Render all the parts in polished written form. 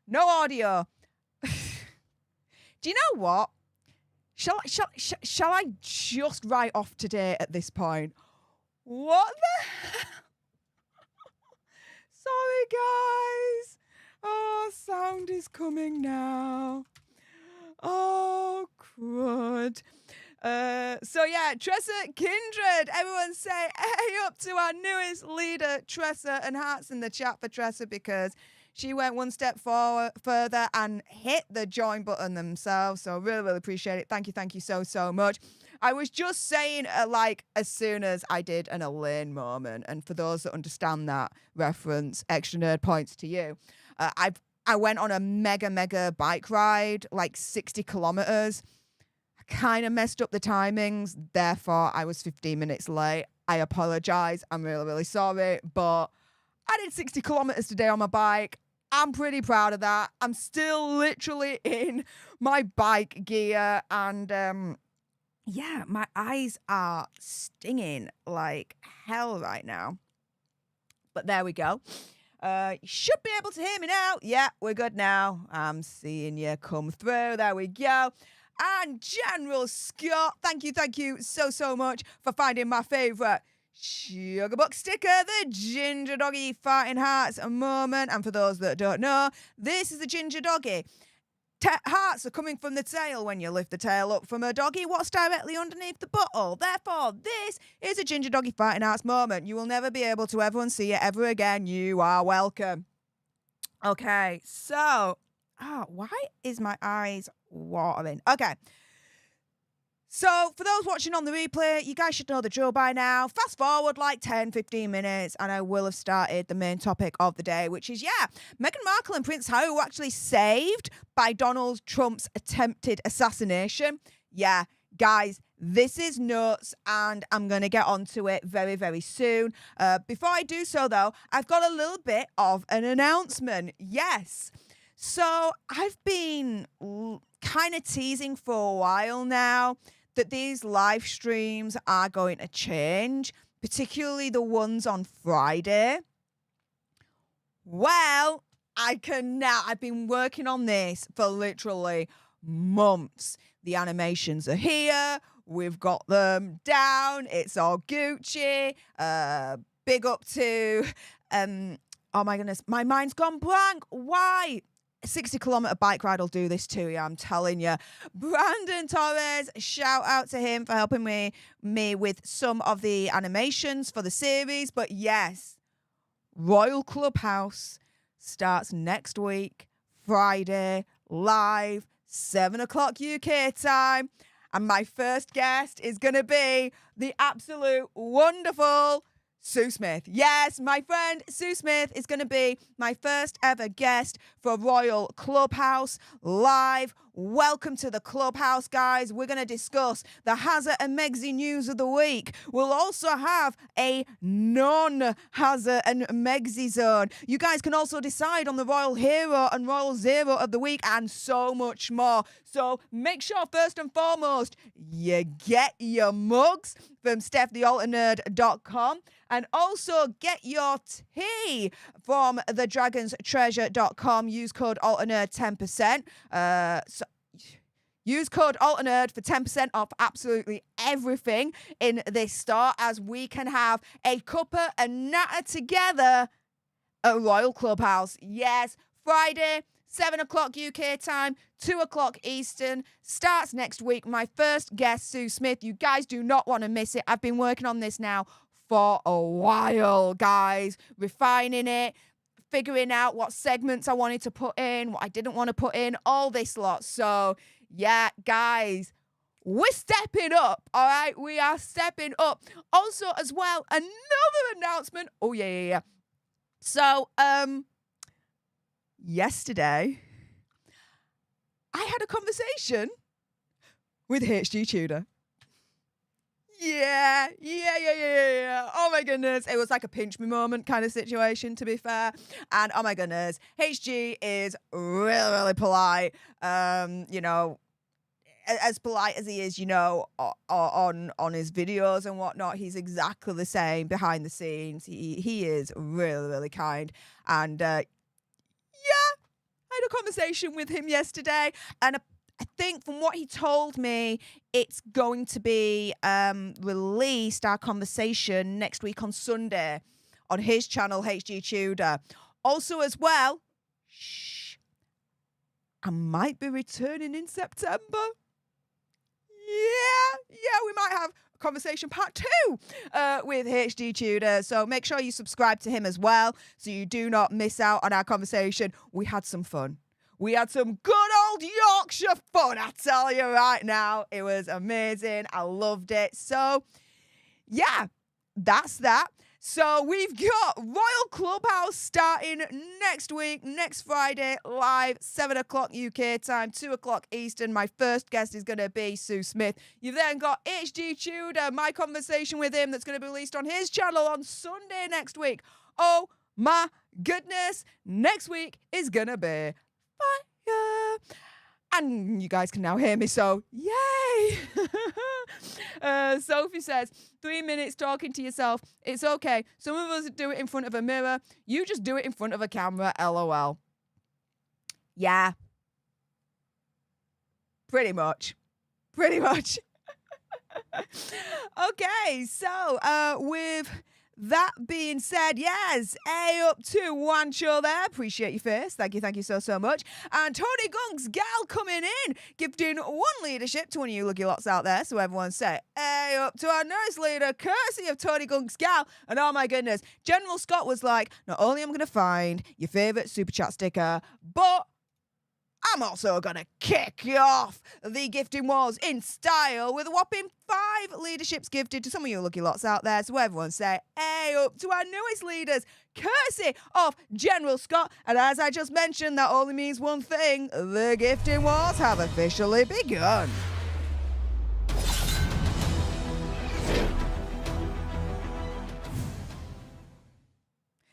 No audio. Do you know what? Shall I just write off today at this point? What the hell? Sorry, guys. Oh, sound is coming now. Oh, crud. So yeah, Tressa Kindred. Everyone say hey up to our newest leader, Tressa, and hearts in the chat for Tressa because she went one step further and hit the join button themselves. So really, really appreciate it. Thank you so much. I was just saying, as soon as I did an Elaine moment, and for those that understand that reference, extra nerd points to you. I went on a mega bike ride, 60 kilometers. I kind of messed up the timings, therefore I was 15 minutes late. I apologize. I'm really, really sorry, but I did 60 kilometers today on my bike. I'm pretty proud of that. I'm still literally in my bike gear and yeah, my eyes are stinging like hell right now. But there we go. You should be able to hear me now. Yeah, we're good now. I'm seeing you come through. There we go. And General Scott, thank you so much for finding my favourite Sugarbuck sticker, the Ginger Doggy Farting Hearts moment. And for those that don't know, this is the Ginger Doggy. Hearts are coming from the tail. When you lift the tail up from a doggy, what's directly underneath the butthole? Therefore, this is a Ginger Doggy Farting Hearts moment. You will never be able to ever unsee it ever again. You are welcome. Okay, so, why is my eyes watering? Okay. So, for those watching on the replay, you guys should know the drill by now. Fast forward 10-15 minutes, and I will have started the main topic of the day, which is, Meghan Markle and Prince Harry were actually saved by Donald Trump's attempted assassination. Yeah, guys, this is nuts, and I'm going to get onto it very, very soon. Before I do so, though, I've got a little bit of an announcement. Yes. So, I've been kind of teasing for a while now that these live streams are going to change, particularly the ones on Friday. Well, I've been working on this for literally months. The animations are here. We've got them down. It's all Gucci. Big up to, oh my goodness, my mind's gone blank. Why? 60-kilometer bike ride will do this to you, I'm telling you. Brandon Torres, shout out to him for helping me with some of the animations for the series. But yes, Royal Clubhouse starts next week, Friday, live, 7 o'clock UK time. And my first guest is going to be the absolute wonderful Sue Smith. Yes, my friend Sue Smith is going to be my first ever guest for Royal Clubhouse Live. Welcome to the Clubhouse, guys. We're going to discuss the Hazard and Megsy news of the week. We'll also have a non-Hazard and Megsy zone. You guys can also decide on the Royal Hero and Royal Zero of the week and so much more. So make sure, first and foremost, you get your mugs from stefthealternerd.com. And also get your tea from thedragonstreasure.com. Use code ALTERNERD 10%. Use code ALTERNERD for 10% off absolutely everything in this store, as we can have a cuppa and natter together at Royal Clubhouse. Yes, Friday, 7 o'clock UK time, 2 o'clock Eastern. Starts next week. My first guest, Sue Smith. You guys do not want to miss it. I've been working on this now for a while, guys. Refining it, figuring out what segments I wanted to put in, what I didn't want to put in, all this lot. So, yeah, guys, we're stepping up, all right? We are stepping up. Also, as well, another announcement. Oh, yeah. So, yesterday, I had a conversation with HG Tudor. Yeah. Oh my goodness. It was like a pinch me moment kind of situation, to be fair. And oh my goodness, HG is really, really polite. You know, as polite as he is, you know, on his videos and whatnot, he's exactly the same behind the scenes. He is really, really kind. And yeah, I had a conversation with him yesterday, and I think from what he told me, it's going to be released, our conversation, next week on Sunday on his channel, HG Tudor. Also as well, I might be returning in September. Yeah, we might have a conversation part 2 with HG Tudor. So make sure you subscribe to him as well so you do not miss out on our conversation. We had some fun. We had some good old Yorkshire fun, I tell you right now. It was amazing. I loved it. So, yeah, that's that. So we've got Royal Clubhouse starting next week, next Friday, live, 7 o'clock UK time, 2 o'clock Eastern. My first guest is going to be Sue Smith. You've then got HG Tudor, my conversation with him that's going to be released on his channel on Sunday next week. Oh my goodness, next week is going to be fire. And you guys can now hear me, so yay! Sophie says, 3 minutes talking to yourself. It's okay. Some of us do it in front of a mirror. You just do it in front of a camera, LOL. Yeah. Pretty much. Okay, so with that being said, yes, up to one show there. Appreciate your face. Thank you so much. And Tony Gunk's gal coming in, gifting 1 leadership to one of you lucky lots out there. So everyone say, up to our newest leader, courtesy of Tony Gunk's gal. And oh my goodness, General Scott was like, not only am I going to find your favourite super chat sticker, but I'm also going to kick off the gifting wars in style with a whopping 5 leaderships gifted to some of you lucky lots out there. So everyone say, up to our newest leaders, courtesy of General Scott. And as I just mentioned, that only means one thing. The gifting wars have officially begun.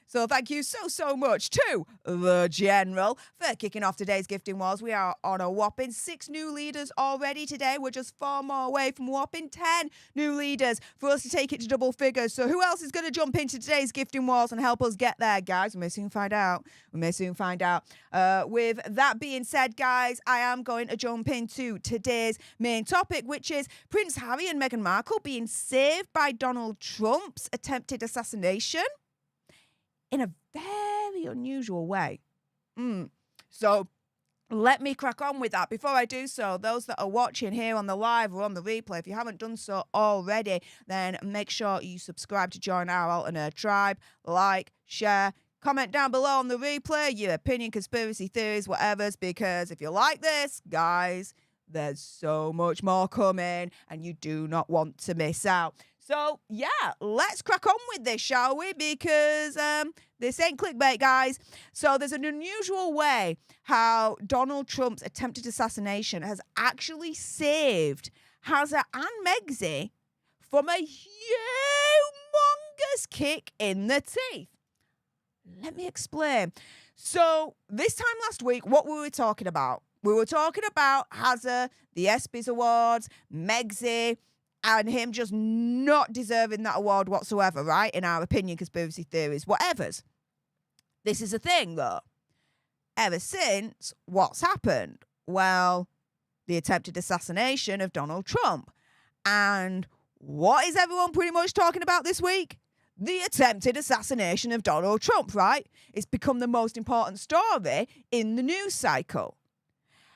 So thank you so much to the General for kicking off today's gifting wars. We are on a whopping 6 new leaders already today. We're just 4 more away from whopping 10 new leaders for us to take it to double figures. So who else is going to jump into today's gifting wars and help us get there, guys? We may soon find out. With that being said, guys, I am going to jump into today's main topic, which is Prince Harry and Meghan Markle being saved by Donald Trump's attempted assassination in a very unusual way. So let me crack on with that. Before I do so, those that are watching here on the live or on the replay, if you haven't done so already, then make sure you subscribe to join our alternate tribe, like, share, comment down below on the replay, your opinion, conspiracy theories, whatever's, because if you like this, guys, there's so much more coming and you do not want to miss out. So, yeah, let's crack on with this, shall we? Because this ain't clickbait, guys. So there's an unusual way how Donald Trump's attempted assassination has actually saved Hazza and Megxie from a humongous kick in the teeth. Let me explain. So this time last week, what were we talking about? We were talking about Hazza, the ESPYs Awards, Megxie, and him just not deserving that award whatsoever, right? In our opinion, conspiracy theories, whatevers. This is a thing, though. Ever since, what's happened? Well, the attempted assassination of Donald Trump. And what is everyone pretty much talking about this week? The attempted assassination of Donald Trump, right? It's become the most important story in the news cycle.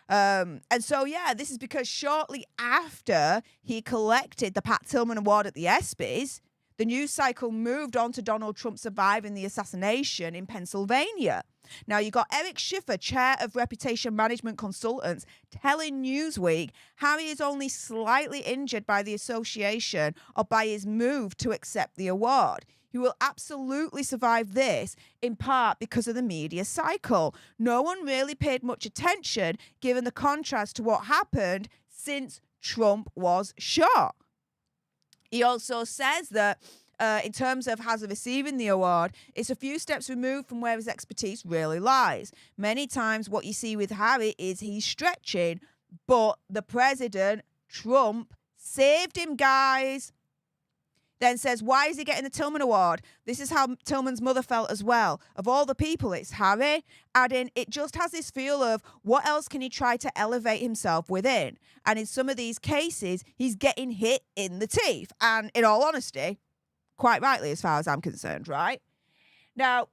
And so, yeah, this is because shortly after he collected the Pat Tillman Award at the ESPYs, the news cycle moved on to Donald Trump surviving the assassination in Pennsylvania. Now, you got Eric Schiffer, chair of reputation management consultants, telling Newsweek how he is only slightly injured by the association or by his move to accept the award. He will absolutely survive this, in part because of the media cycle. No one really paid much attention, given the contrast to what happened since Trump was shot. He also says that in terms of Hazza receiving the award, it's a few steps removed from where his expertise really lies. Many times what you see with Harry is he's stretching, but the president, Trump, saved him, guys. then says, why is he getting the Tillman Award? This is how Tillman's mother felt as well. Of all the people, it's Harry. Adding, it just has this feel of what else can he try to elevate himself within? And in some of these cases, he's getting hit in the teeth. And in all honesty, quite rightly, as far as I'm concerned, right? Now,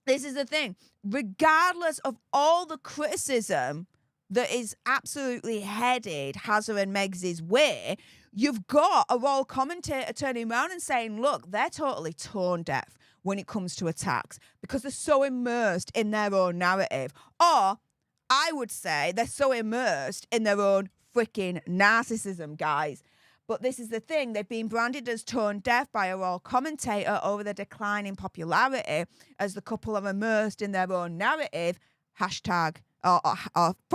this is the thing. Regardless of all the criticism that is absolutely headed Hazza and Megsy's way, you've got a royal commentator turning around and saying, look, they're totally tone deaf when it comes to attacks because they're so immersed in their own narrative. Or I would say they're so immersed in their own freaking narcissism, guys. But this is the thing. They've been branded as tone deaf by a royal commentator over the decline in popularity as the couple are immersed in their own narrative. Hashtag or /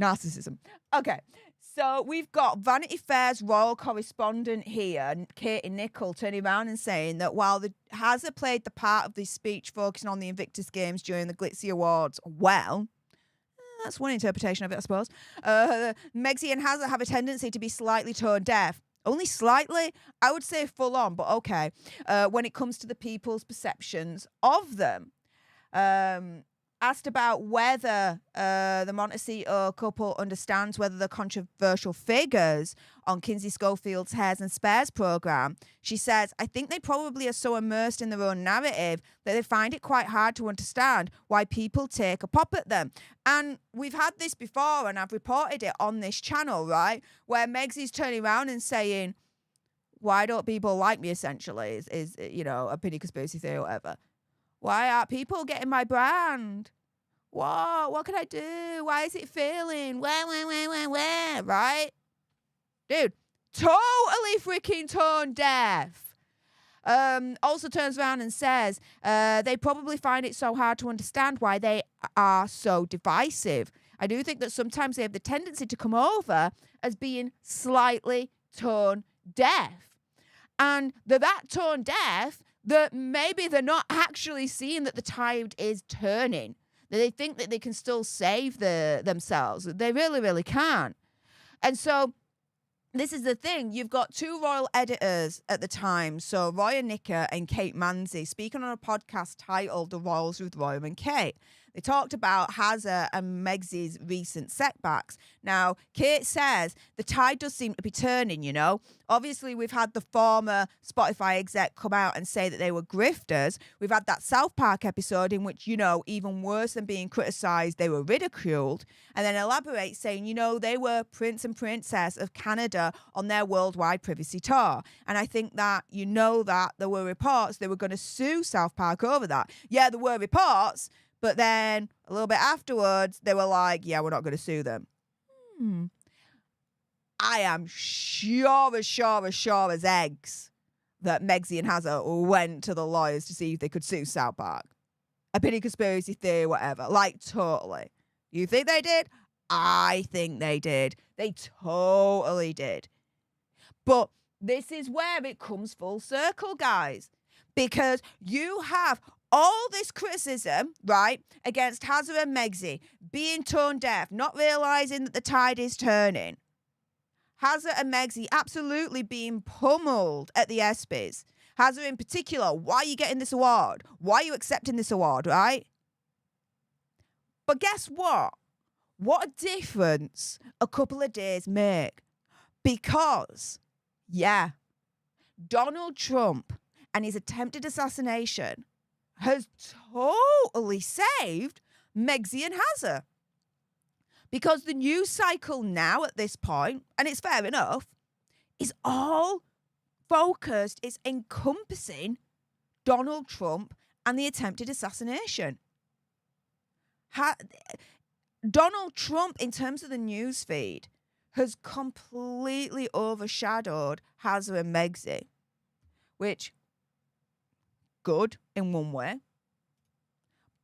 narcissism. Okay, so we've got Vanity Fair's royal correspondent here, Katie Nicholl, turning around and saying that while Hazza played the part of this speech focusing on the Invictus Games during the Glitzy Awards well, that's one interpretation of it, I suppose. Megsy and Hazza have a tendency to be slightly tone deaf. Only slightly? I would say full on, but okay. When it comes to the people's perceptions of them. Asked about whether the Montecito couple understands whether the controversial figures on Kinsey Schofield's Hairs and Spares programme, she says, I think they probably are so immersed in their own narrative that they find it quite hard to understand why people take a pop at them. And we've had this before, and I've reported it on this channel, right, where Megsy's turning around and saying, why don't people like me, essentially, is you know, a pity conspiracy theory or whatever. Why aren't people getting my brand? What can I do? Why is it failing? Where? Right? Dude, totally freaking tone deaf. Also turns around and says they probably find it so hard to understand why they are so divisive. I do think that sometimes they have the tendency to come over as being slightly tone deaf. And they're that tone deaf that maybe they're not actually seeing that the tide is turning. That they think that they can still save themselves. They really, really can't. And so this is the thing. You've got two royal editors at the time. So Roy Nicker and Kate Manzi speaking on a podcast titled The Royals with Roy and Kate. They talked about Hazza and Megsy's recent setbacks. Now, Kate says the tide does seem to be turning, you know. Obviously, we've had the former Spotify exec come out and say that they were grifters. We've had that South Park episode in which, you know, even worse than being criticised, they were ridiculed. And then elaborate saying, you know, they were Prince and Princess of Canada on their worldwide privacy tour. And I think that, you know, that there were reports they were going to sue South Park over that. Yeah, there were reports. But then a little bit afterwards, they were like, yeah, we're not going to sue them. I am sure as eggs that Megsy and Hazza went to the lawyers to see if they could sue South Park. A pity conspiracy theory, whatever. Like, totally. You think they did? I think they did. They totally did. But this is where it comes full circle, guys. Because you have all this criticism, right, against Hazza and Megsy being tone deaf, not realising that the tide is turning. Hazza and Megsy absolutely being pummeled at the ESPYs. Hazza in particular, why are you getting this award? Why are you accepting this award, right? But guess what? What a difference a couple of days make. Because, yeah, Donald Trump and his attempted assassination has totally saved Megsy and Hazza. Because the news cycle now at this point, and it's fair enough, is all focused, it's encompassing Donald Trump and the attempted assassination. Donald Trump, in terms of the news feed, has completely overshadowed Hazza and Megsy, which, good in one way,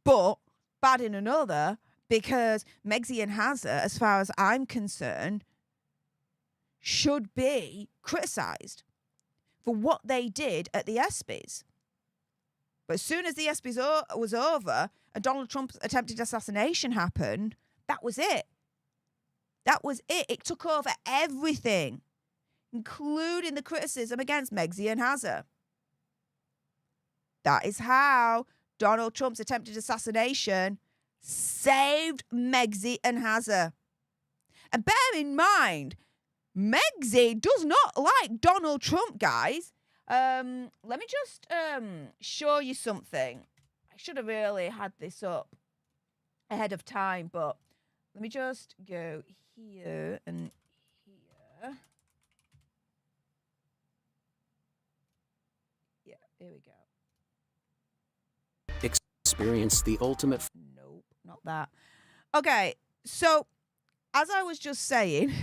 but bad in another, because Megsy and Hazza, as far as I'm concerned, should be criticised for what they did at the ESPYs. But as soon as the ESPYs was over and Donald Trump's attempted assassination happened, that was it. That was it. It took over everything. including the criticism against Megxie and Hazza. That is how Donald Trump's attempted assassination saved Megxie and Hazza. And bear in mind, Megxie does not like Donald Trump, guys. Let me just show you something. I should have really had this up ahead of time, but let me just go here and here. Yeah, here we go. Experience the ultimate. Nope, not that. Okay, so as I was just saying,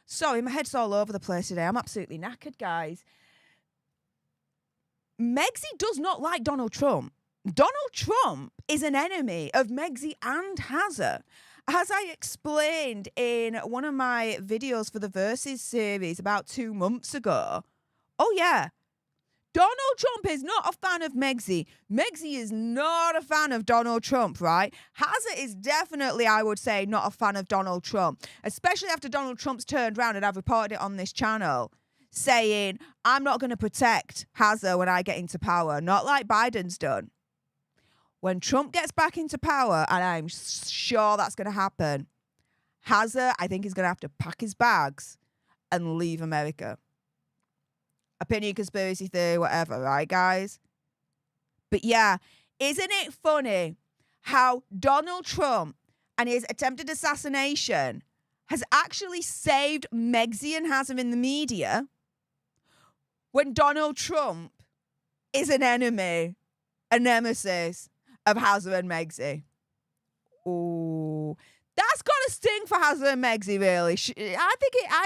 sorry, my head's all over the place today. I'm absolutely knackered, guys. Megxie does not like Donald Trump. Donald Trump is an enemy of Megxie and Hazza. As I explained in one of my videos for the Versus series about 2 months ago, oh yeah, Donald Trump is not a fan of Megxie. Megxie is not a fan of Donald Trump, right? Hazza is definitely, I would say, not a fan of Donald Trump, especially after Donald Trump's turned around, and I've reported it on this channel, saying, I'm not going to protect Hazza when I get into power, not like Biden's done. When Trump gets back into power, and I'm sure that's going to happen, Hazza, I think, is going to have to pack his bags and leave America. Opinion, conspiracy theory, whatever, right, guys? But yeah, isn't it funny how Donald Trump and his attempted assassination has actually saved Megxie and Hazza in the media when Donald Trump is an enemy, a nemesis of Hazza and Megxie? Ooh, that's got to sting for Hazza and Megxie, really. I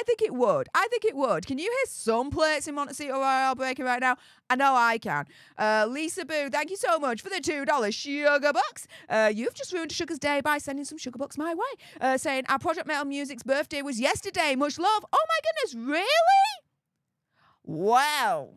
think it would. I think it would. Can you hear some plates in Montecito Royale breaking right now? I know I can. Lisa Boo, thank you so much for the $2 sugar bucks. You've just ruined Sugar's day by sending some sugar bucks my way. Saying our Project Metal Music's birthday was yesterday. Much love. Oh my goodness, really? Wow.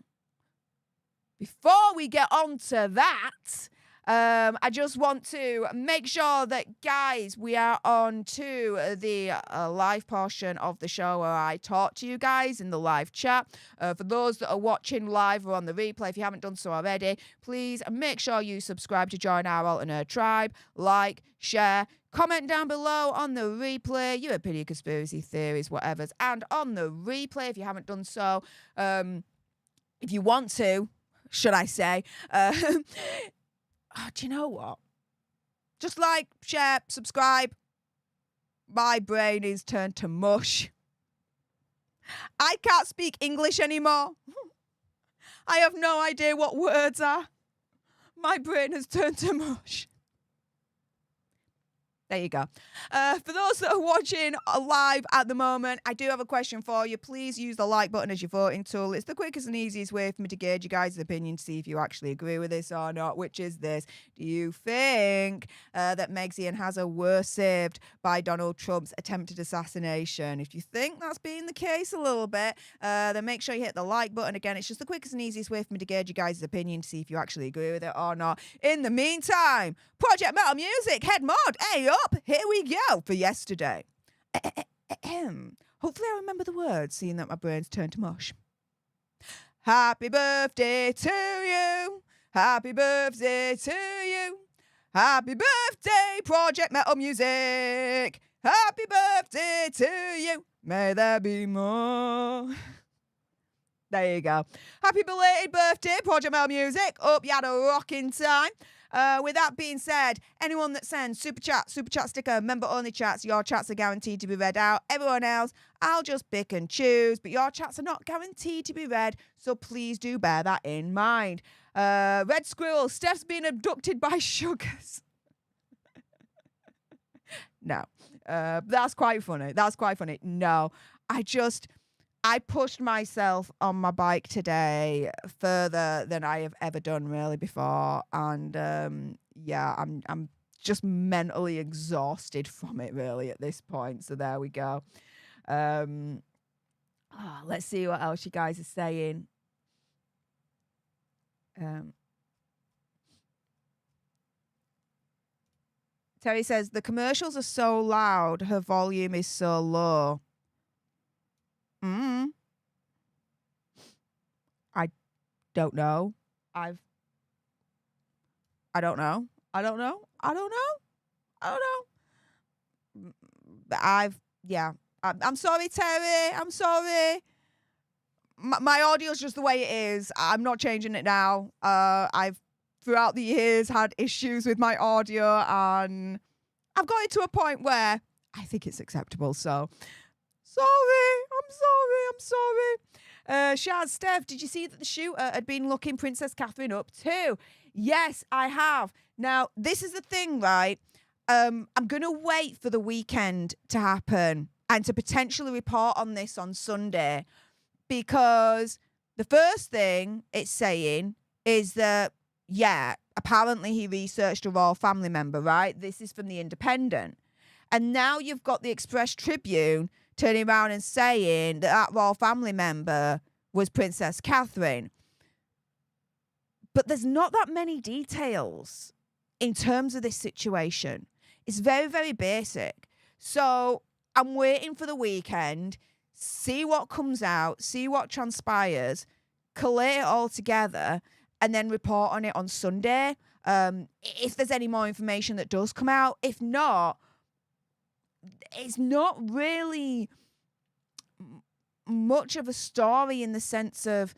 Before we get on to that, I just want to make sure that, guys, we are on to the live portion of the show where I talk to you guys in the live chat. For those that are watching live or on the replay, if you haven't done so already, please make sure you subscribe to join our alternate tribe, like, share, comment down below on the replay, your opinion, conspiracy theories, whatever's, and on the replay, if you haven't done so, if you want to, should I say, oh, do you know what? Just like, share, subscribe. My brain is turned to mush. I can't speak English anymore. I have no idea what words are. My brain has turned to mush. There you go. For those that are watching live at the moment, I do have a question for you. Please use the like button as your voting tool. It's the quickest and easiest way for me to gauge you guys' opinion to see if you actually agree with this or not, which is this. Do you think that Megxie and Hazza were saved by Donald Trump's attempted assassination? If you think that's been the case a little bit, then make sure you hit the like button. Again, it's just the quickest and easiest way for me to gauge you guys' opinion to see if you actually agree with it or not. In the meantime, Project Metal Music, head mod, hey up, here we go for yesterday. Hopefully I remember the words, seeing that my brain's turned to mush. Happy birthday to you. Happy birthday to you. Happy birthday, Project Metal Music. Happy birthday to you. May there be more. There you go. Happy belated birthday, Project Metal Music. Hope you had a rocking time. With that being said, anyone that sends super chat sticker, member only chats, your chats are guaranteed to be read out. Everyone else, I'll just pick and choose, but your chats are not guaranteed to be read, so please do bear that in mind. Red Squirrel, Stef's been abducted by sugars. No, that's quite funny. No, I pushed myself on my bike today further than I have ever done really before, and yeah, I'm just mentally exhausted from it really at this point. So there we go. Let's see what else you guys are saying. Terry says the commercials are so loud, her volume is so low. don't know. I don't know. I'm sorry, Terry. I'm sorry. My audio's just the way it is. I'm not changing it now. I've throughout the years had issues with my audio, and I've got it to a point where I think it's acceptable. So I'm sorry. Shaz, Stef, did you see that the shooter had been looking Princess Catherine up too? Yes, I have. Now, this is the thing, right? I'm going to wait for the weekend to happen and to potentially report on this on Sunday, because the first thing it's saying is that, yeah, apparently he researched a royal family member, right? This is from The Independent. And now you've got the Express Tribune turning around and saying that royal family member was Princess Catherine. But there's not that many details in terms of this situation. It's very, very basic. So I'm waiting for the weekend, see what comes out, see what transpires, collate it all together, and then report on it on Sunday. If there's any more information that does come out. If not, it's not really much of a story in the sense of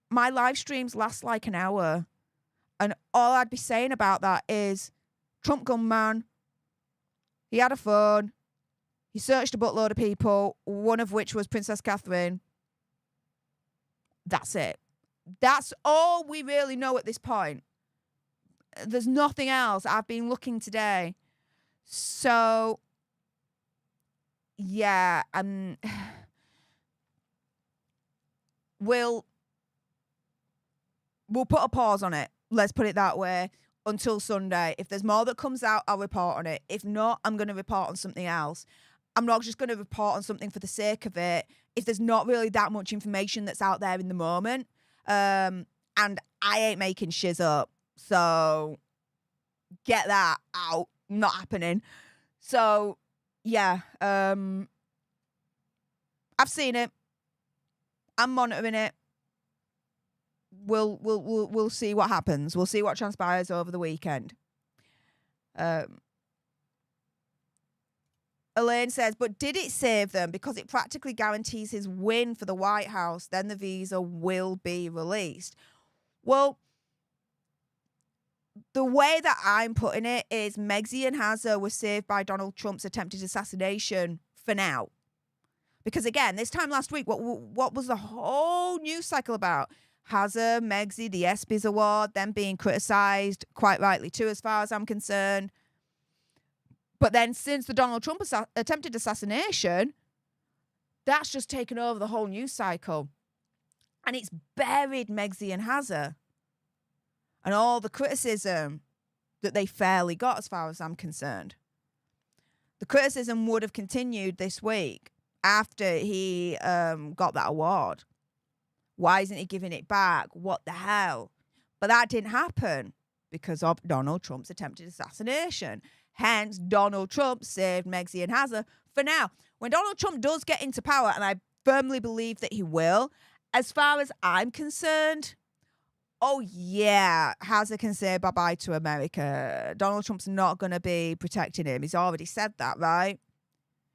my live streams last like an hour. And all I'd be saying about that is Trump gunman, he had a phone, he searched a buttload of people, one of which was Princess Catherine. That's it. That's all we really know at this point. There's nothing else. I've been looking today. So, yeah, we'll put a pause on it. Let's put it that way until Sunday. If there's more that comes out, I'll report on it. If not, I'm going to report on something else. I'm not just going to report on something for the sake of it if there's not really that much information that's out there in the moment. And I ain't making shiz up. So get that out. Not happening. So yeah, I've seen it. I'm monitoring it. We'll see what happens. We'll see what transpires over the weekend. Elaine says, but did it save them? Because it practically guarantees his win for the White House. Then the visa will be released. Well, the way that I'm putting it is Megxie and Hazza were saved by Donald Trump's attempted assassination for now. Because again, this time last week, what was the whole news cycle about? Hazza, Megxie, the ESPYs Award, them being criticised, quite rightly too, as far as I'm concerned. But then since the Donald Trump attempted assassination, that's just taken over the whole news cycle. And it's buried Megxie and Hazza. And all the criticism that they fairly got, as far as I'm concerned. The criticism would have continued this week after he got that award. Why isn't he giving it back? What the hell? But that didn't happen because of Donald Trump's attempted assassination. Hence, Donald Trump saved Megxie and Hazza for now. When Donald Trump does get into power, and I firmly believe that he will, as far as I'm concerned, oh yeah, Hazza can say bye-bye to America. Donald Trump's not going to be protecting him. He's already said that, right?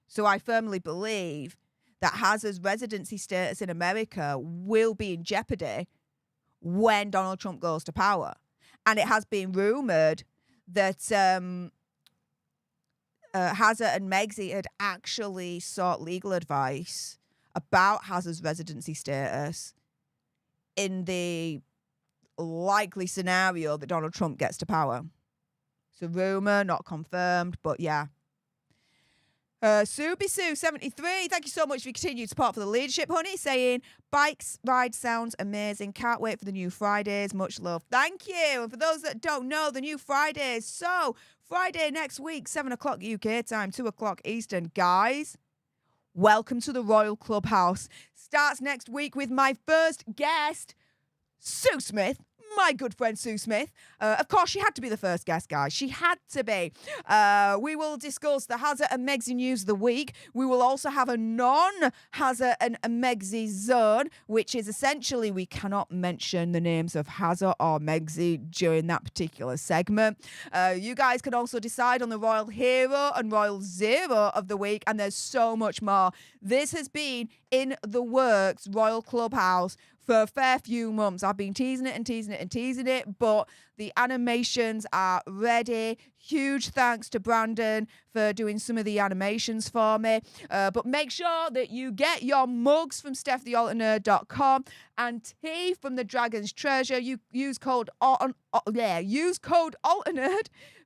So I firmly believe that Hazza's residency status in America will be in jeopardy when Donald Trump goes to power. And it has been rumoured that Hazza and Megxie had actually sought legal advice about Hazza's residency status in the likely scenario that Donald Trump gets to power. It's a rumour, not confirmed, but yeah. Subisu73, thank you so much for your continued support for the leadership, honey, saying, bikes ride sounds amazing. Can't wait for the new Fridays. Much love. Thank you. And for those that don't know, the new Fridays. So, Friday next week, 7 o'clock UK time, 2 o'clock Eastern. Guys, welcome to the Royal Clubhouse. Starts next week with my first guest, Sue Smith, my good friend Sue Smith. Of course, she had to be the first guest, guys. She had to be. We will discuss the Hazard and Megsy news of the week. We will also have a non-Hazard and Megsy zone, which is essentially we cannot mention the names of Hazard or Megsy during that particular segment. You guys can also decide on the Royal Hero and Royal Zero of the week, and there's so much more. This has been in the works, Royal Clubhouse, for a fair few months. I've been teasing it, but the animations are ready. Huge thanks to Brandon for doing some of the animations for me. But make sure that you get your mugs from stefthealternerd.com and tea from the Dragon's Treasure. You use code ALTERNERD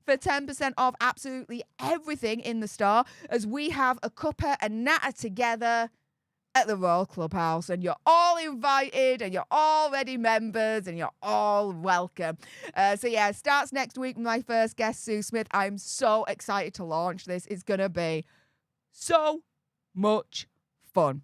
for 10% off absolutely everything in the store, as we have a cuppa and natter together at the Royal Clubhouse, and you're all invited and you're already members and you're all welcome. So yeah, starts next week with my first guest, Sue Smith. I'm so excited to launch this. It's gonna be so much fun.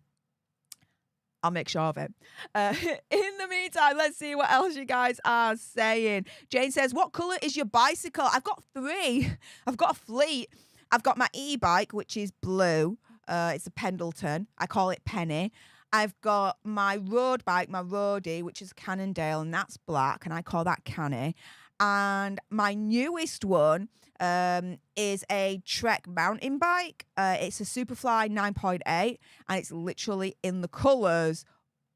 I'll make sure of it. In the meantime, let's see what else you guys are saying. Jane says, what colour is your bicycle? I've got 3. I've got a fleet. I've got my e-bike, which is blue. It's a Pendleton. I call it Penny. I've got my road bike, my roadie, which is Cannondale, and that's black, and I call that Canny. And my newest one is a Trek mountain bike. It's a Superfly 9.8, and it's literally in the colours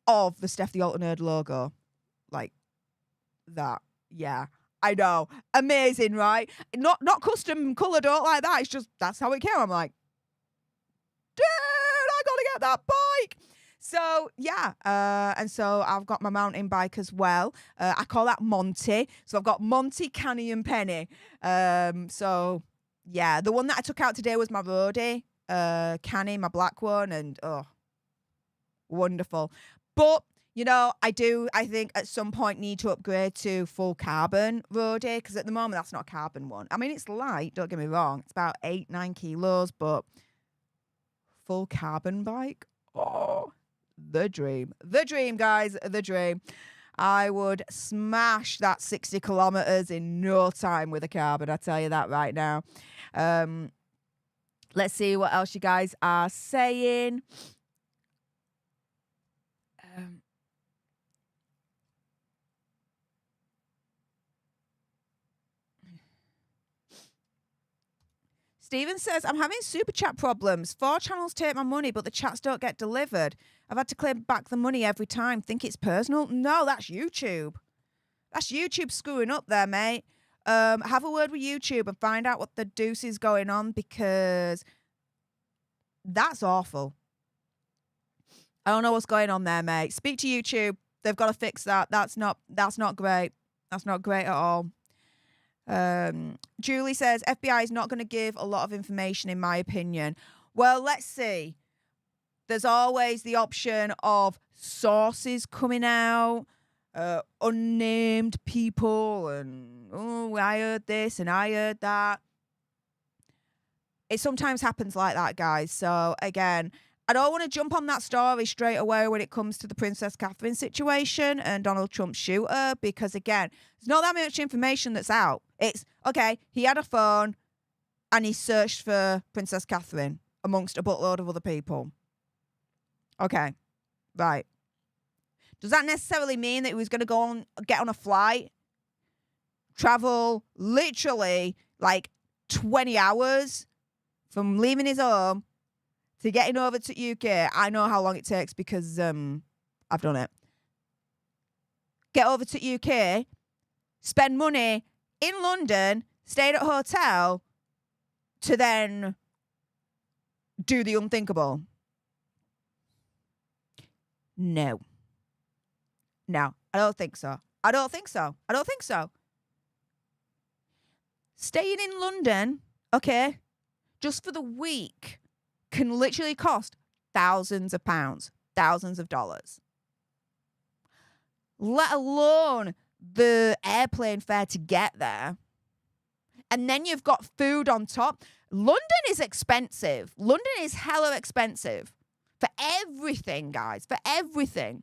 of the Stef the Alter Nerd logo. Like that. Yeah. I know. Amazing, right? Not custom colour, don't like that. It's just, that's how it came. I'm like, dude, I gotta get that bike. So yeah, and so I've got my mountain bike as well. I call that Monty. So I've got Monty, Canny, and Penny. So yeah, the one that I took out today was my roadie, Canny, my black one, and oh, wonderful. But you know, I think at some point need to upgrade to full carbon roadie, because at the moment that's not a carbon one. I mean, it's light, don't get me wrong. It's about 8-9 kilos, but full carbon bike, oh, the dream, guys, the dream. I would smash that 60 kilometers in no time with a carbon, I tell you that right now. Let's see what else you guys are saying. Stephen says, I'm having super chat problems. 4 channels take my money, but the chats don't get delivered. I've had to claim back the money every time. Think it's personal? No, that's YouTube. That's YouTube screwing up there, mate. Have a word with YouTube and find out what the deuce is going on, because that's awful. I don't know what's going on there, mate. Speak to YouTube. They've got to fix that. That's not great. That's not great at all. Julie says, FBI is not going to give a lot of information, in my opinion. Well, let's see. There's always the option of sources coming out, unnamed people, and, oh, I heard this and I heard that. It sometimes happens like that, guys. So, again, I don't want to jump on that story straight away when it comes to the Princess Catherine situation and Donald Trump's shooter, because, again, there's not that much information that's out. It's, okay, he had a phone and he searched for Princess Catherine amongst a buttload of other people. Okay, right. Does that necessarily mean that he was going to get on a flight, travel literally like 20 hours from leaving his home to getting over to UK? I know how long it takes because I've done it. Get over to UK, spend money in London, stay at a hotel to then do the unthinkable. No, I don't think so. I don't think so. Staying in London, okay, just for the week can literally cost thousands of pounds, thousands of dollars. Let alone the airplane fare to get there. And then you've got food on top. London is expensive. London is hella expensive for everything, guys, for everything.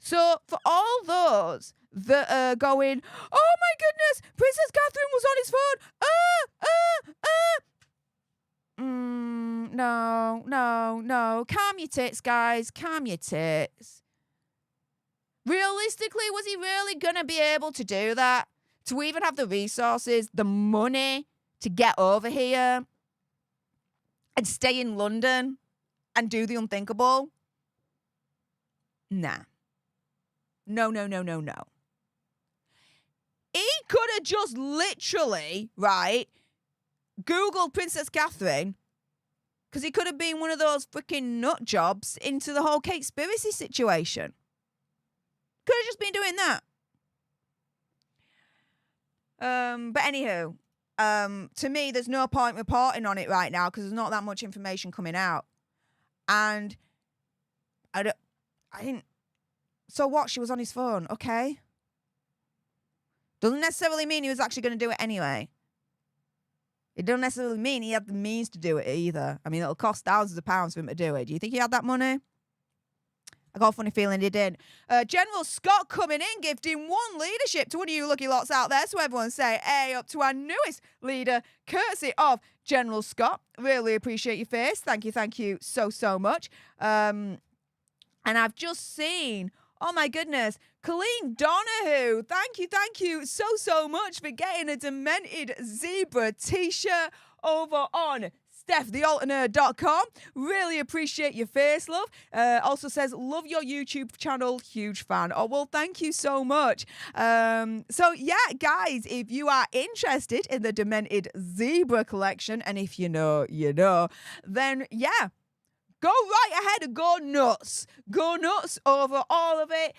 So for all those that are going, oh my goodness, Princess Catherine was on his phone. No. Calm your tits, guys. Calm your tits. Realistically, was he really going to be able to do that? To even have the resources, the money to get over here and stay in London and do the unthinkable? Nah. No. He could have just literally, right, Googled Princess Catherine, because he could have been one of those freaking nut jobs into the whole Catespiracy situation. Could have just been doing that. But anywho, to me, there's no point reporting on it right now because there's not that much information coming out. And I didn't. So what? She was on his phone, okay? Doesn't necessarily mean he was actually going to do it anyway. It doesn't necessarily mean he had the means to do it either. I mean, it'll cost thousands of pounds for him to do it. Do you think he had that money? I got a funny feeling he did. General Scott coming in, gifting one leadership to one of you lucky lots out there. So everyone say, hey, up to our newest leader, courtesy of General Scott. Really appreciate your face. Thank you so much. And I've just seen, oh my goodness, Colleen Donahue. Thank you so much for getting a Demented Zebra t-shirt over on StefTheAlternerd.com. Really appreciate your face, love. Also says, love your YouTube channel. Huge fan. Oh, well, thank you so much. So, yeah, guys, if you are interested in the Demented Zebra collection, and if you know, you know, then, yeah, go right ahead and go nuts. Go nuts over all of it.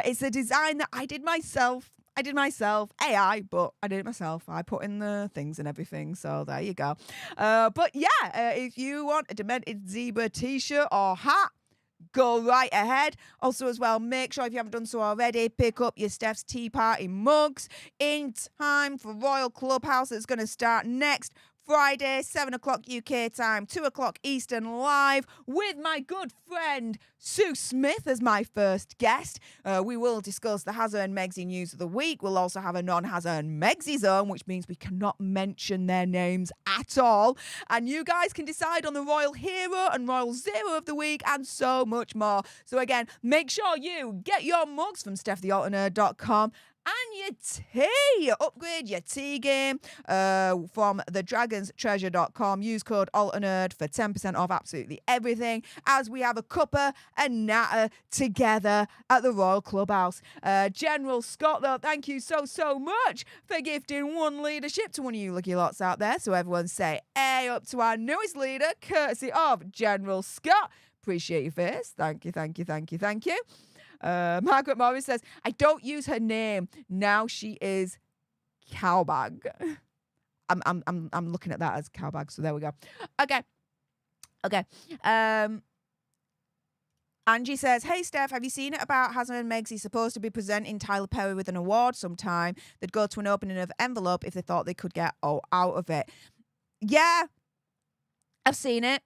It's a design that I did myself. AI, but I did it myself. I put in the things and everything, so there you go. But yeah, if you want a Demented Zebra t-shirt or hat, go right ahead. Also as well, make sure if you haven't done so already, pick up your Stef's Tea Party mugs in time for Royal Clubhouse. It's going to start next Friday, 7 o'clock UK time, 2 o'clock Eastern, live with my good friend Sue Smith as my first guest. We will discuss the Hazza and Megsy news of the week. We'll also have a non-Hazza and Megsy zone, which means we cannot mention their names at all. And you guys can decide on the Royal Hero and Royal Zero of the week and so much more. So again, make sure you get your mugs from StefTheAlternerd.com. And your tea, upgrade your tea game from thedragonstreasure.com. Use code ALTERNERD for 10% off absolutely everything as we have a cuppa and natter together at the Royal Clubhouse. General Scott, though, thank you so much for gifting one leadership to one of you lucky lots out there. So everyone say, hey, up to our newest leader, courtesy of General Scott. Appreciate your face. Thank you. Margaret Morris says, I don't use her name. Now she is Cowbag. I'm looking at that as Cowbag, so there we go. Okay. Angie says, hey, Steph, have you seen it about Hazza and Megsy supposed to be presenting Tyler Perry with an award sometime? They'd go to an opening of envelope if they thought they could get out of it. Yeah, I've seen it.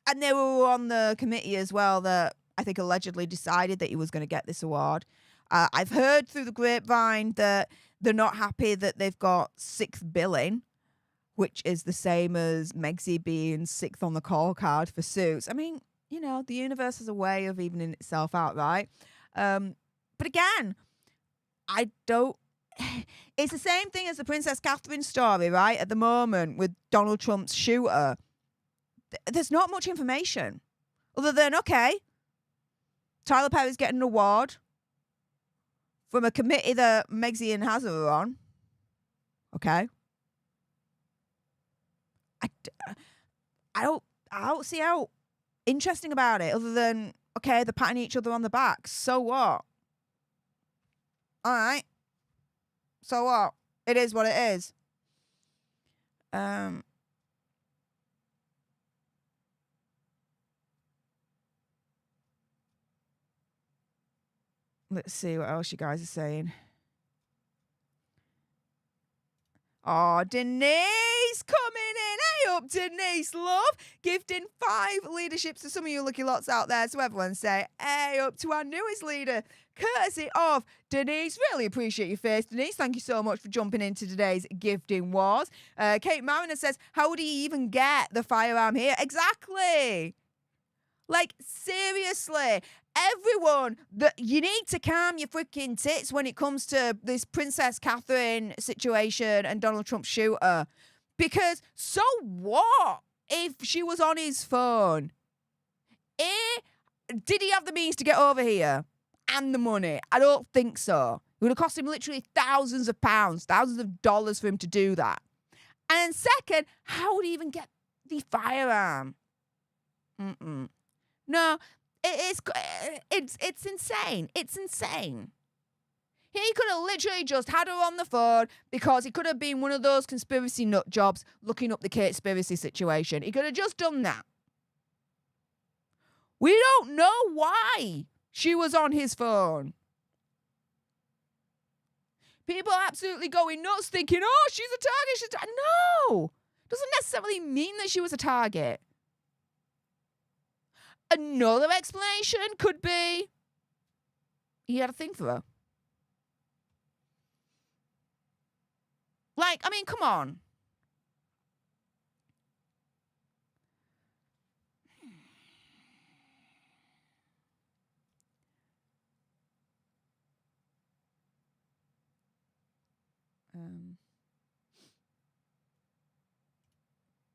And they were on the committee as well that I think allegedly decided that he was going to get this award. I've heard through the grapevine that they're not happy that they've got sixth billing, which is the same as Megsy being sixth on the call card for Suits. I mean, you know, the universe has a way of evening itself out, right? But again, I don't... It's the same thing as the Princess Catherine story, right? At the moment with Donald Trump's shooter. There's not much information other than, okay, Tyler Perry's getting an award from a committee that Megsy and Hazza are on. Okay. I don't see how interesting about it other than, okay, they're patting each other on the back. So what? All right. So what? It is what it is. Let's see what else you guys are saying. Oh, Denise coming in. Hey up, Denise, love. Gifting 5 leaderships to some of you lucky lots out there. So everyone say, hey up to our newest leader, courtesy of Denise. Really appreciate your face, Denise. Thank you so much for jumping into today's gifting wars. Kate Mariner says, how do you even get the firearm here? Exactly. Like, seriously, everyone, you need to calm your freaking tits when it comes to this Princess Catherine situation and Donald Trump's shooter. Because so what if she was on his phone? Did he have the means to get over here? And the money? I don't think so. It would have cost him literally thousands of pounds, thousands of dollars for him to do that. And second, how would he even get the firearm? No, it's insane. It's insane. He could have literally just had her on the phone because he could have been one of those conspiracy nut jobs looking up the conspiracy situation. He could have just done that. We don't know why she was on his phone. People are absolutely going nuts thinking, oh, she's a target. No, doesn't necessarily mean that she was a target. Another explanation could be he had a thing for her. Like, I mean, come on.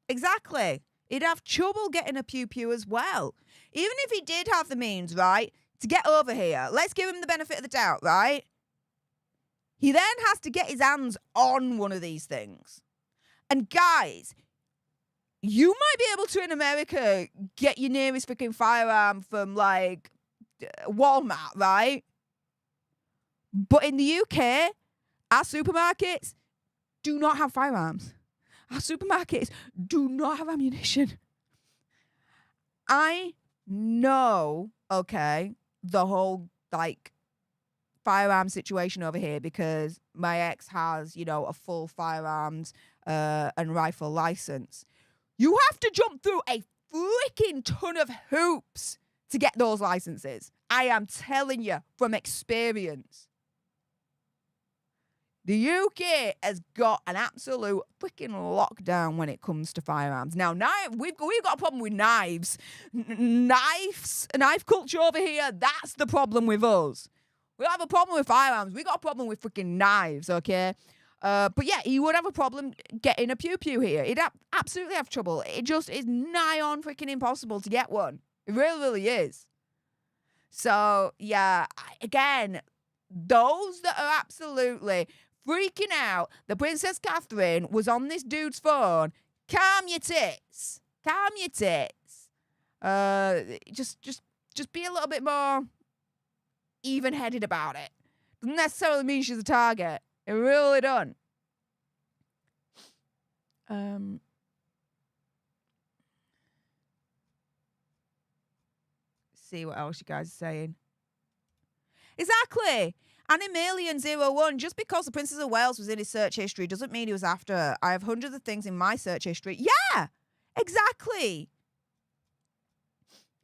Exactly. He'd have trouble getting a pew-pew as well. Even if he did have the means, right, to get over here, let's give him the benefit of the doubt, right? He then has to get his hands on one of these things. And guys, you might be able to, in America, get your nearest freaking firearm from, like, Walmart, right? But in the UK, our supermarkets do not have firearms. Our supermarkets do not have ammunition. I know, okay, the whole, like, firearm situation over here because my ex has, you know, a full firearms and rifle license. You have to jump through a freaking ton of hoops to get those licenses. I am telling you from experience. The UK has got an absolute freaking lockdown when it comes to firearms. Now, we've got a problem with knives. Knife culture over here, that's the problem with us. We don't have a problem with firearms. We got a problem with freaking knives, okay? But yeah, he would have a problem getting a pew-pew here. He'd absolutely have trouble. It just is nigh on freaking impossible to get one. It really, really is. So, yeah, again, those that are absolutely freaking out that Princess Catherine was on this dude's phone, calm your tits. Calm your tits. Just be a little bit more even-headed about it. Doesn't necessarily mean she's a target. It really don't. See what else you guys are saying. Exactly. Animalian01, just because the Princess of Wales was in his search history doesn't mean he was after her. I have hundreds of things in my search history. Yeah, exactly.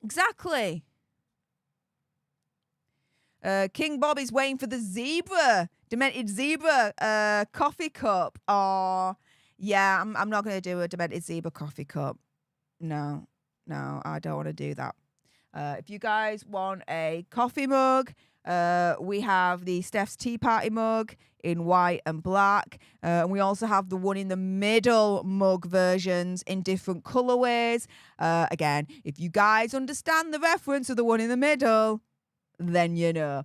Exactly. King Bob is waiting for the zebra, demented zebra coffee cup. Oh, yeah, I'm not going to do a demented zebra coffee cup. No, I don't want to do that. If you guys want a coffee mug, we have the Stef's Tea Party mug in white and black. And we also have the one in the middle mug versions in different colorways. Again, if you guys understand the reference of the one in the middle, then you know.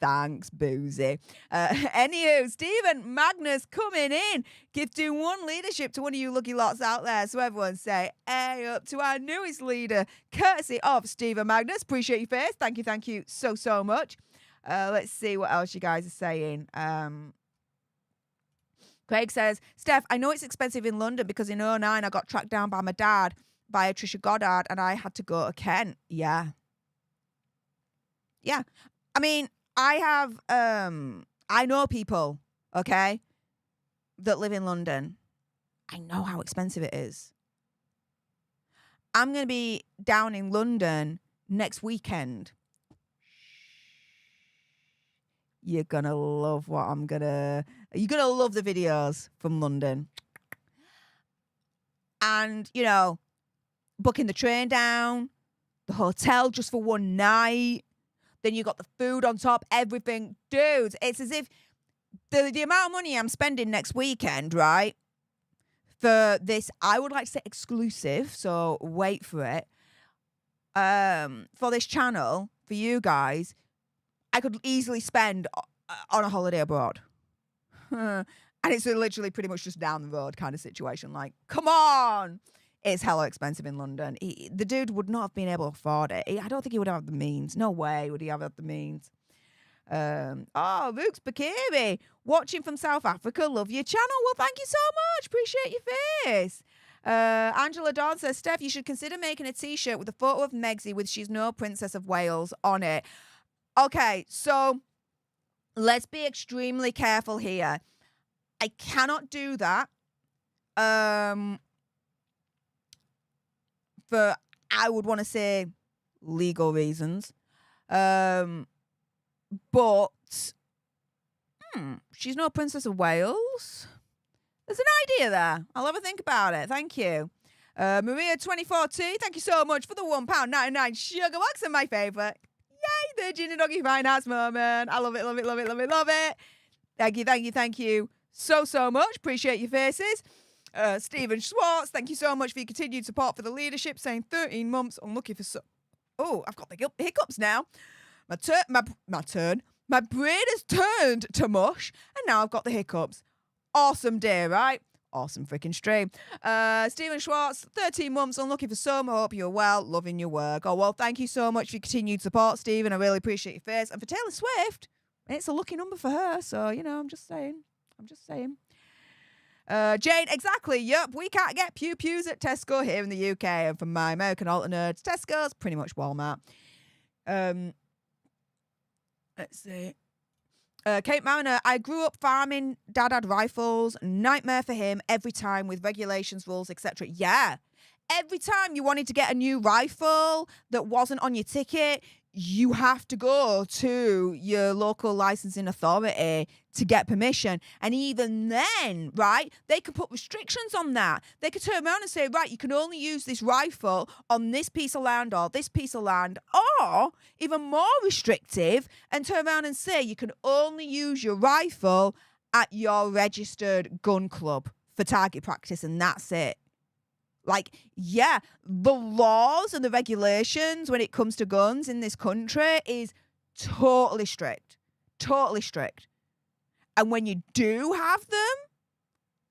Thanks, Boozy. Anywho, Stephen Magnus coming in, gifting 1 leadership to one of you lucky lots out there. So everyone say, hey up to our newest leader, courtesy of Stephen Magnus. Appreciate your face. Thank you so much. Let's see what else you guys are saying. Craig says, Steph, I know it's expensive in London because in 2009 I got tracked down by my dad by Trisha Goddard and I had to go to Kent. Yeah. I mean, I have, I know people, okay, that live in London. I know how expensive it is. I'm going to be down in London next weekend. You're going to love you're going to love the videos from London. And, you know, booking the train down, the hotel just for one night. Then you got the food on top, everything. Dudes, it's as if the amount of money I'm spending next weekend, right, for this, I would like to say exclusive, so wait for it, for this channel, for you guys, I could easily spend on a holiday abroad. And it's literally pretty much just down the road kind of situation. Like, come on! It's hella expensive in London. The dude would not have been able to afford it. I don't think he would have the means. No way would he have the means. Luke's Bakiri, watching from South Africa. Love your channel. Well, thank you so much. Appreciate your face. Angela Dawn says, Stef, you should consider making a t-shirt with a photo of Megxie with She's No Princess of Wales on it. Okay, so let's be extremely careful here. I cannot do that. For, I would want to say, legal reasons. But She's No Princess of Wales. There's an idea there. I'll have a think about it. Thank you. Maria242, thank you so much for the £1.99 sugar box and my favourite. Yay, the Gin and Doggy Finance moment. I love it, love it, love it, love it, love it. Thank you, thank you, thank you so much. Appreciate your faces. Stephen Schwartz, thank you so much for your continued support for the leadership, saying 13 months, unlucky for Oh, I've got the hiccups now. My turn. My brain has turned to mush, and now I've got the hiccups. Awesome day, right? Awesome freaking stream. Stephen Schwartz, 13 months, unlucky for some. I hope you're well, loving your work. Oh, well, thank you so much for your continued support, Stephen. I really appreciate your face. And for Taylor Swift, it's a lucky number for her, so, you know, I'm just saying. Jane, exactly. Yep, we can't get pews at Tesco here in the UK. And for my American alternates, Tesco's pretty much Walmart. Let's see. Kate Mariner, I grew up farming. Dad had rifles. Nightmare for him every time with regulations, rules, etc. Yeah. Every time you wanted to get a new rifle that wasn't on your ticket, you have to go to your local licensing authority to get permission. And even then, right, they could put restrictions on that. They could turn around and say, right, you can only use this rifle on this piece of land or this piece of land, or even more restrictive, and turn around and say you can only use your rifle at your registered gun club for target practice, and that's it. Like, yeah, the laws and the regulations when it comes to guns in this country is totally strict. Totally strict. And when you do have them,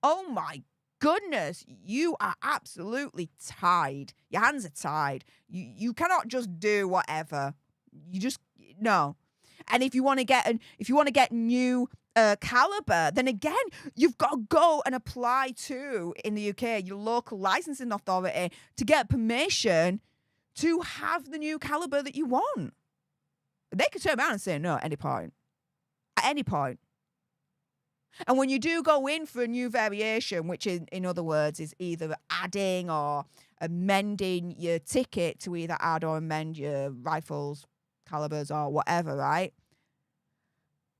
oh my goodness, you are absolutely tied. Your hands are tied. You cannot just do whatever. You just, no. And if you want to get new caliber, then again, you've got to go and apply to, in the UK, your local licensing authority to get permission to have the new caliber that you want. They could turn around and say no at any point. At any point. And when you do go in for a new variation, which in other words is either adding or amending your ticket to either add or amend your rifles, calibers or whatever, right?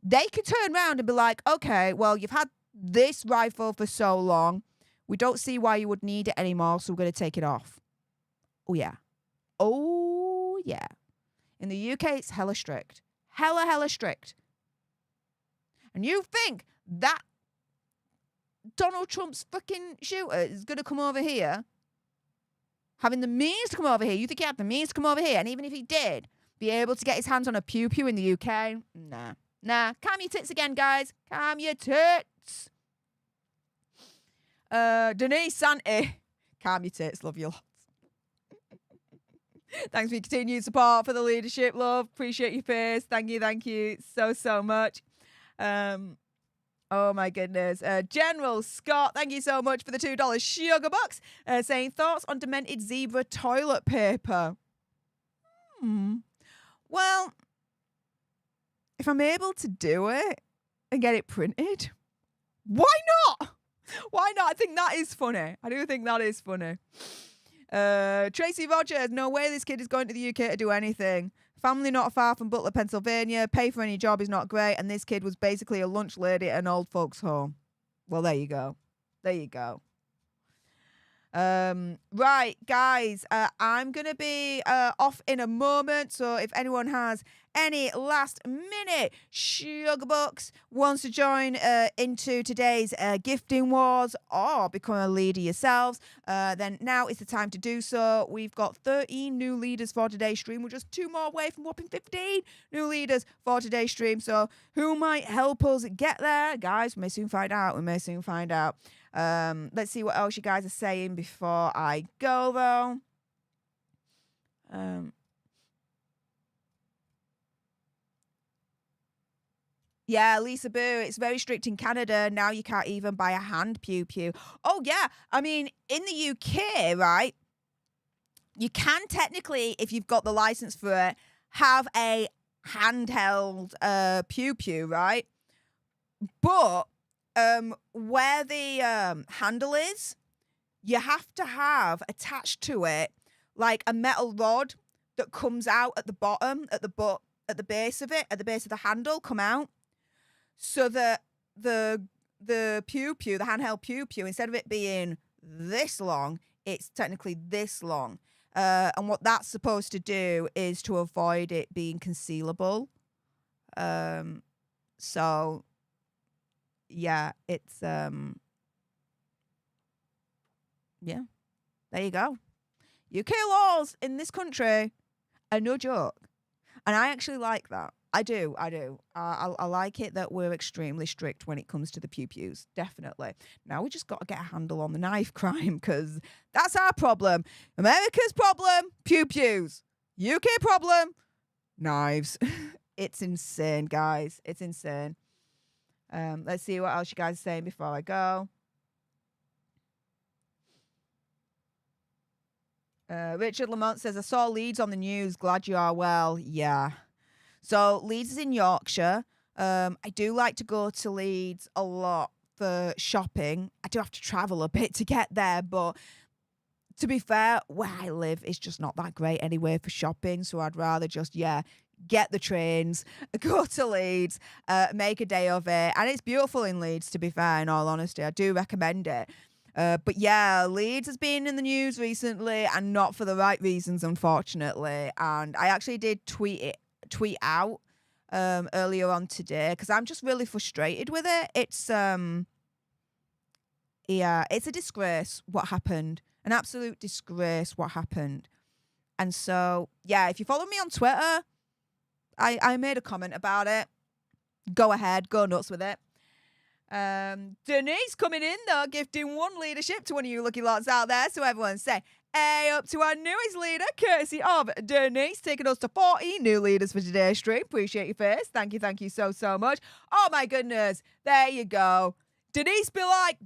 They could turn around and be like, okay, well, you've had this rifle for so long. We don't see why you would need it anymore, so we're going to take it off. Oh, yeah. Oh, yeah. In the UK, it's hella strict. Hella strict. And you think that Donald Trump's fucking shooter is going to come over here, having the means to come over here? You think he had the means to come over here? And even if he did, be able to get his hands on a pew-pew in the UK? Nah. Calm your tits again, guys. Calm your tits. Denise Santi. Calm your tits. Love you lots. Thanks for your continued support for the leadership, love. Appreciate your face. Thank you so much. Oh my goodness. General Scott, thank you so much for the $2 sugar box. Saying thoughts on demented zebra toilet paper. Well, if I'm able to do it and get it printed, why not? Why not? I think that is funny. I do think that is funny. Tracy Rogers, no way this kid is going to the UK to do anything. Family not far from Butler, Pennsylvania. Pay for any job is not great. And this kid was basically a lunch lady at an old folks' home. Well, there you go. There you go. Right, guys, I'm going to be off in a moment. So if anyone has any last minute sugar bucks, wants to join into today's gifting wars or become a leader yourselves, then now is the time to do so. We've got 13 new leaders for today's stream. We're just 2 more away from whopping 15 new leaders for today's stream. So who might help us get there? Guys, we may soon find out. Let's see what else you guys are saying before I go, though. Yeah, Lisa Boo, it's very strict in Canada. Now you can't even buy a hand pew pew. Oh, yeah. I mean, in the UK, right, you can technically, if you've got the license for it, have a handheld pew pew, right? But where the handle is, you have to have attached to it like a metal rod that comes out at the bottom, at the base of it, at the base of the handle, come out, so that the pew pew, the handheld pew pew, instead of it being this long, it's technically this long. And what that's supposed to do is to avoid it being concealable. So yeah, it's yeah, there you go. UK laws in this country are no joke, and I actually like that. I do. I like it that we're extremely strict when it comes to the pew pews. Definitely. Now we just got to get a handle on the knife crime, because that's our problem. America's problem, pew pews. UK problem, knives. It's insane, guys. It's insane. Let's see what else you guys are saying before I go. Richard Lamont says, I saw Leeds on the news. Glad you are well. Yeah. So Leeds is in Yorkshire. I do like to go to Leeds a lot for shopping. I do have to travel a bit to get there, but to be fair, where I live is just not that great anyway for shopping. So I'd rather just, get the trains, go to Leeds, make a day of it. And it's beautiful in Leeds, to be fair, in all honesty. I do recommend it. But yeah, Leeds has been in the news recently, and not for the right reasons, unfortunately. And I actually did tweet out earlier on today, because I'm just really frustrated with it. It's it's a disgrace what happened. An absolute disgrace what happened. And so, yeah, if you follow me on Twitter, I made a comment about it. Go ahead, go nuts with it. Denise coming in, though, gifting 1 leadership to one of you lucky lots out there. So everyone say, hey up to our newest leader, courtesy of Denise, taking us to 14 new leaders for today's stream. Appreciate your face. Thank you so much. Oh, my goodness. There you go. Denise be like,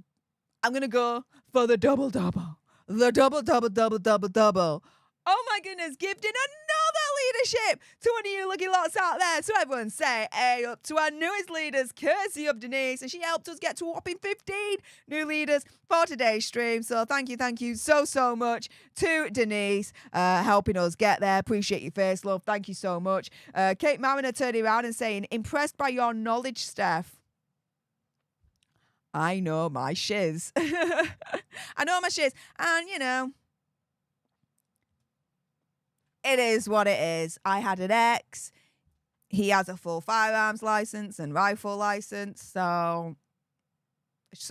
I'm going to go for the double. The double. Oh my goodness, gifting another leadership to one of you lucky lots out there. So everyone say, hey up to our newest leaders, courtesy of Denise. And she helped us get to a whopping 15 new leaders for today's stream. So thank you so much to Denise, helping us get there. Appreciate your face, love. Thank you so much. Kate Mariner turning around and saying, impressed by your knowledge, Stef. I know my shiz. I know my shiz. And, it is what it is. I had an ex. He has a full firearms license and rifle license. So,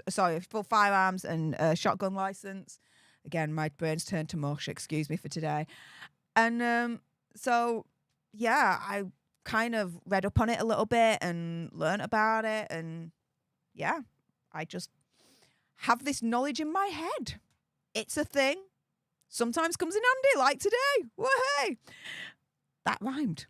sorry, full firearms and shotgun license. Again, my brain's turned to mush. Excuse me for today. And so, yeah, I kind of read up on it a little bit and learned about it. And yeah, I just have this knowledge in my head. It's a thing. Sometimes comes in handy, like today. Whoa-hey. That rhymed.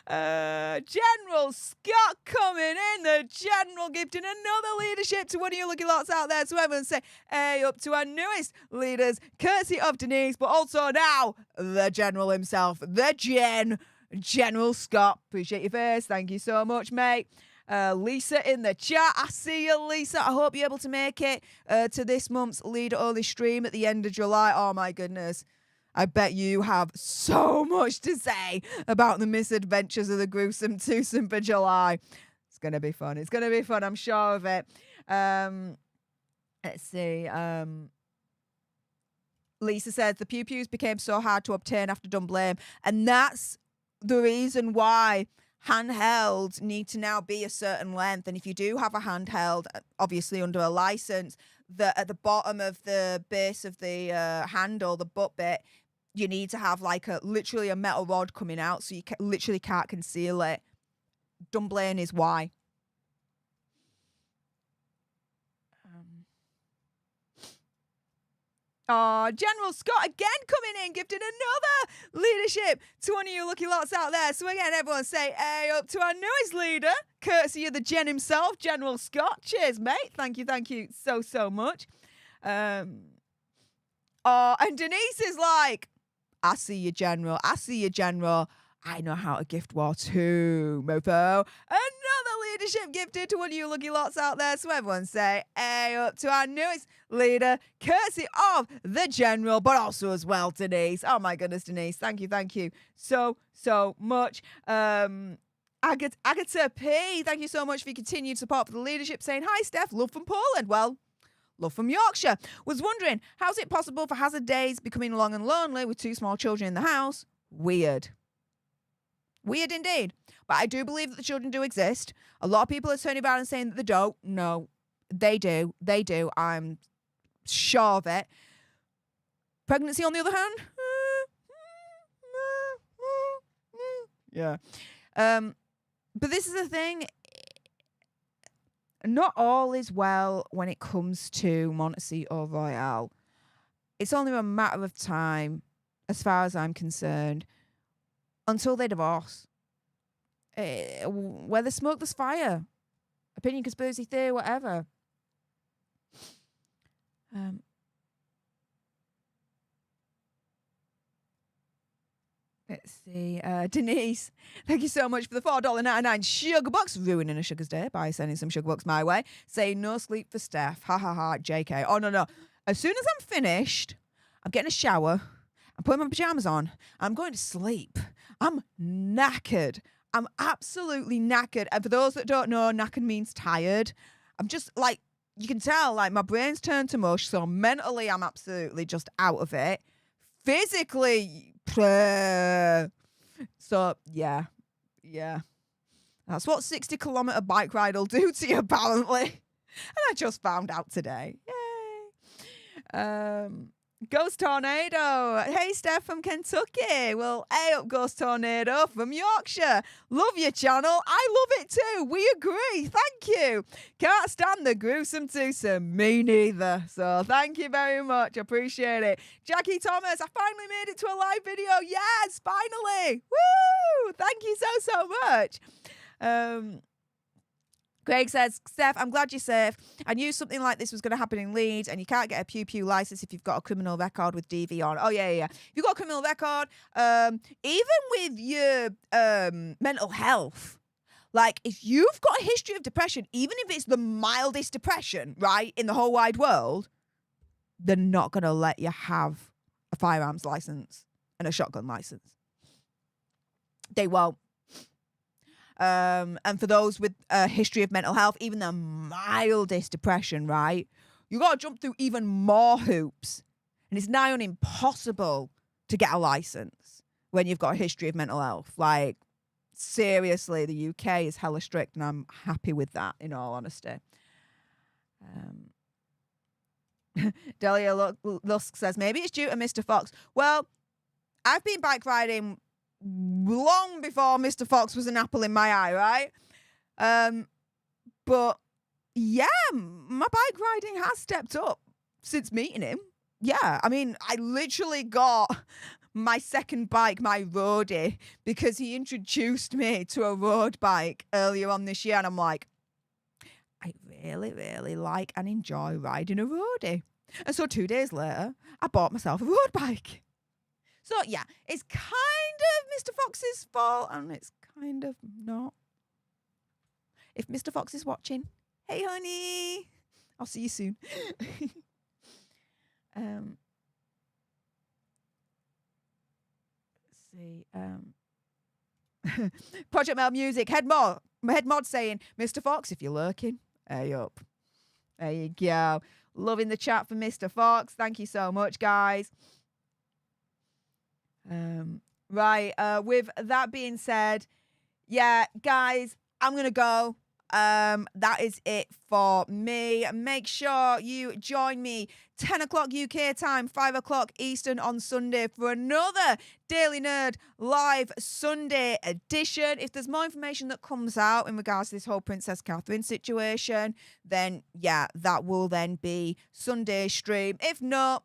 General Scott coming in. The General gifting another leadership to one of you lucky lots out there. So everyone say, hey, up to our newest leaders, courtesy of Denise, but also now the General himself, the General Scott. Appreciate your face. Thank you so much, mate. Lisa in the chat. I see you, Lisa. I hope you're able to make it to this month's leader-only stream at the end of July. Oh, my goodness. I bet you have so much to say about the misadventures of the gruesome twosome for July. It's going to be fun. It's going to be fun. I'm sure of it. Let's see. Lisa says the pew-pews became so hard to obtain after Dunblane. And that's the reason why handhelds need to now be a certain length. And if you do have a handheld, obviously under a license, at the bottom of the base of the handle, the butt bit, you need to have like literally a metal rod coming out so you literally can't conceal it. Dunblane is why. Oh, General Scott again coming in, gifting another leadership to one of you lucky lots out there. So again, everyone say, hey, up to our newest leader, courtesy of the Gen himself, General Scott. Cheers, mate. Thank you so much. And Denise is like, I see you, General. I see you, General. I know how to gift war too, mofo. Another leadership gifted to one of you lucky lots out there. So everyone say, hey, up to our newest leader, courtesy of the General, but also as well, Denise. Oh my goodness, Denise. Thank you so much. Agatha P, thank you so much for your continued support for the leadership, saying, hi, Stef, love from Poland. Well, love from Yorkshire. Was wondering, how's it possible for hazard days becoming long and lonely with two small children in the house? Weird indeed. But I do believe that the children do exist. A lot of people are turning around and saying that they don't. No, they do. I'm sure of it. Pregnancy, on the other hand? Yeah. But this is the thing. Not all is well when it comes to Montecito Royale. It's only a matter of time, as far as I'm concerned, until they divorce. Where there's smoke, there's fire. Opinion, conspiracy theory, whatever. Let's see. Denise, thank you so much for the $4.99 sugar bucks. Ruining a sugar's day by sending some sugar bucks my way. Saying no sleep for Steph. Ha ha ha. JK. Oh, no. As soon as I'm finished, I'm getting a shower. I'm putting my pajamas on. I'm going to sleep. I'm knackered. I'm absolutely knackered. And for those that don't know, knackered means tired. I'm just like, you can tell, like my brain's turned to mush. So mentally, I'm absolutely just out of it. Physically, so yeah. That's what 60-kilometer bike ride will do to you, apparently. And I just found out today. Yay. Ghost Tornado. Hey, Steph from Kentucky. Well, hey up, Ghost Tornado from Yorkshire. Love your channel. I love it too. We agree. Thank you. Can't stand the gruesome twosome. Me neither. So thank you very much. Appreciate it. Jackie Thomas, I finally made it to a live video. Yes, finally. Woo! Thank you so much. Greg says, Steph, I'm glad you're safe. I knew something like this was going to happen in Leeds, and you can't get a pew-pew license if you've got a criminal record with DV on. Oh, yeah. If you've got a criminal record, even with your mental health, like if you've got a history of depression, even if it's the mildest depression, right, in the whole wide world, they're not going to let you have a firearms license and a shotgun license. They won't. And for those with a history of mental health, even the mildest depression, right? You got to jump through even more hoops. And it's nigh on impossible to get a license when you've got a history of mental health. Like, seriously, the UK is hella strict, and I'm happy with that, in all honesty. Delia Lusk says, maybe it's due to Mr. Fox. Well, I've been bike riding long before Mr. Fox was an apple in my eye, right? But yeah, my bike riding has stepped up since meeting him. Yeah, I mean, I literally got my second bike, my roadie, because he introduced me to a road bike earlier on this year, and I'm like, I really, really like and enjoy riding a roadie. And so 2 days later, I bought myself a road bike. So, yeah, it's kind of Mr. Fox's fault, and it's kind of not. If Mr. Fox is watching, hey, honey. I'll see you soon. Let's see. Project Mel Music. Head mod saying, Mr. Fox, if you're lurking, hey up. There you go. Loving the chat for Mr. Fox. Thank you so much, guys. Right. With that being said, yeah, guys, I'm going to go. That is it for me. Make sure you join me 10 o'clock UK time, 5 o'clock Eastern on Sunday for another Daily Nerd live Sunday edition. If there's more information that comes out in regards to this whole Princess Catherine situation, then yeah, that will then be Sunday stream. If not,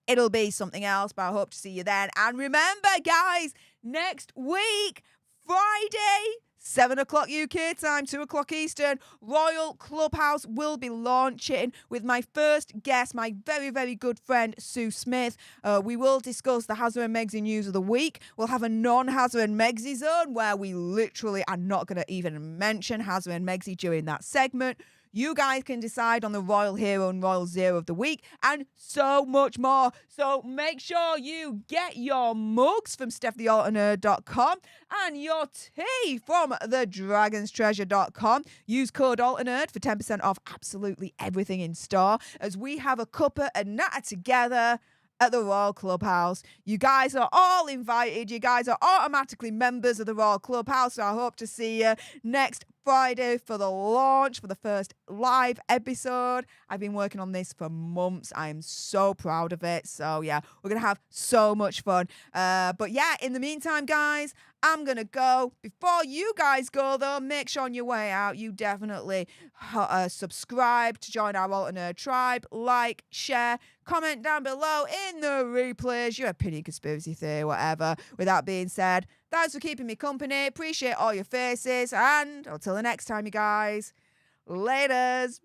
it'll be something else, but I hope to see you then. And remember, guys, next week, Friday, 7 o'clock UK time, 2 o'clock Eastern, Royal Clubhouse will be launching with my first guest, my very, very good friend, Sue Smith. We will discuss the Hazza and Megsy news of the week. We'll have a non-Hazza and Megsy zone where we literally are not going to even mention Hazza and Megsy during that segment. You guys can decide on the Royal Hero and Royal Zero of the week and so much more. So make sure you get your mugs from stefthealternerd.com and your tea from thedragonstreasure.com. Use code ALTERNERD for 10% off absolutely everything in store as we have a cuppa and natter together at the Royal Clubhouse. You guys are all invited. You guys are automatically members of the Royal Clubhouse. So I hope to see you next Friday for the launch, for the first live episode. I've been working on this for months. I am so proud of it. So yeah, we're going to have so much fun. But yeah, in the meantime, guys, I'm going to go. Before you guys go, though, make sure on your way out, you definitely subscribe to join our Alternate Tribe, like, share, comment down below in the replays. Your opinion, conspiracy theory, whatever. With that being said, thanks for keeping me company. Appreciate all your faces. And until the next time, you guys, laters.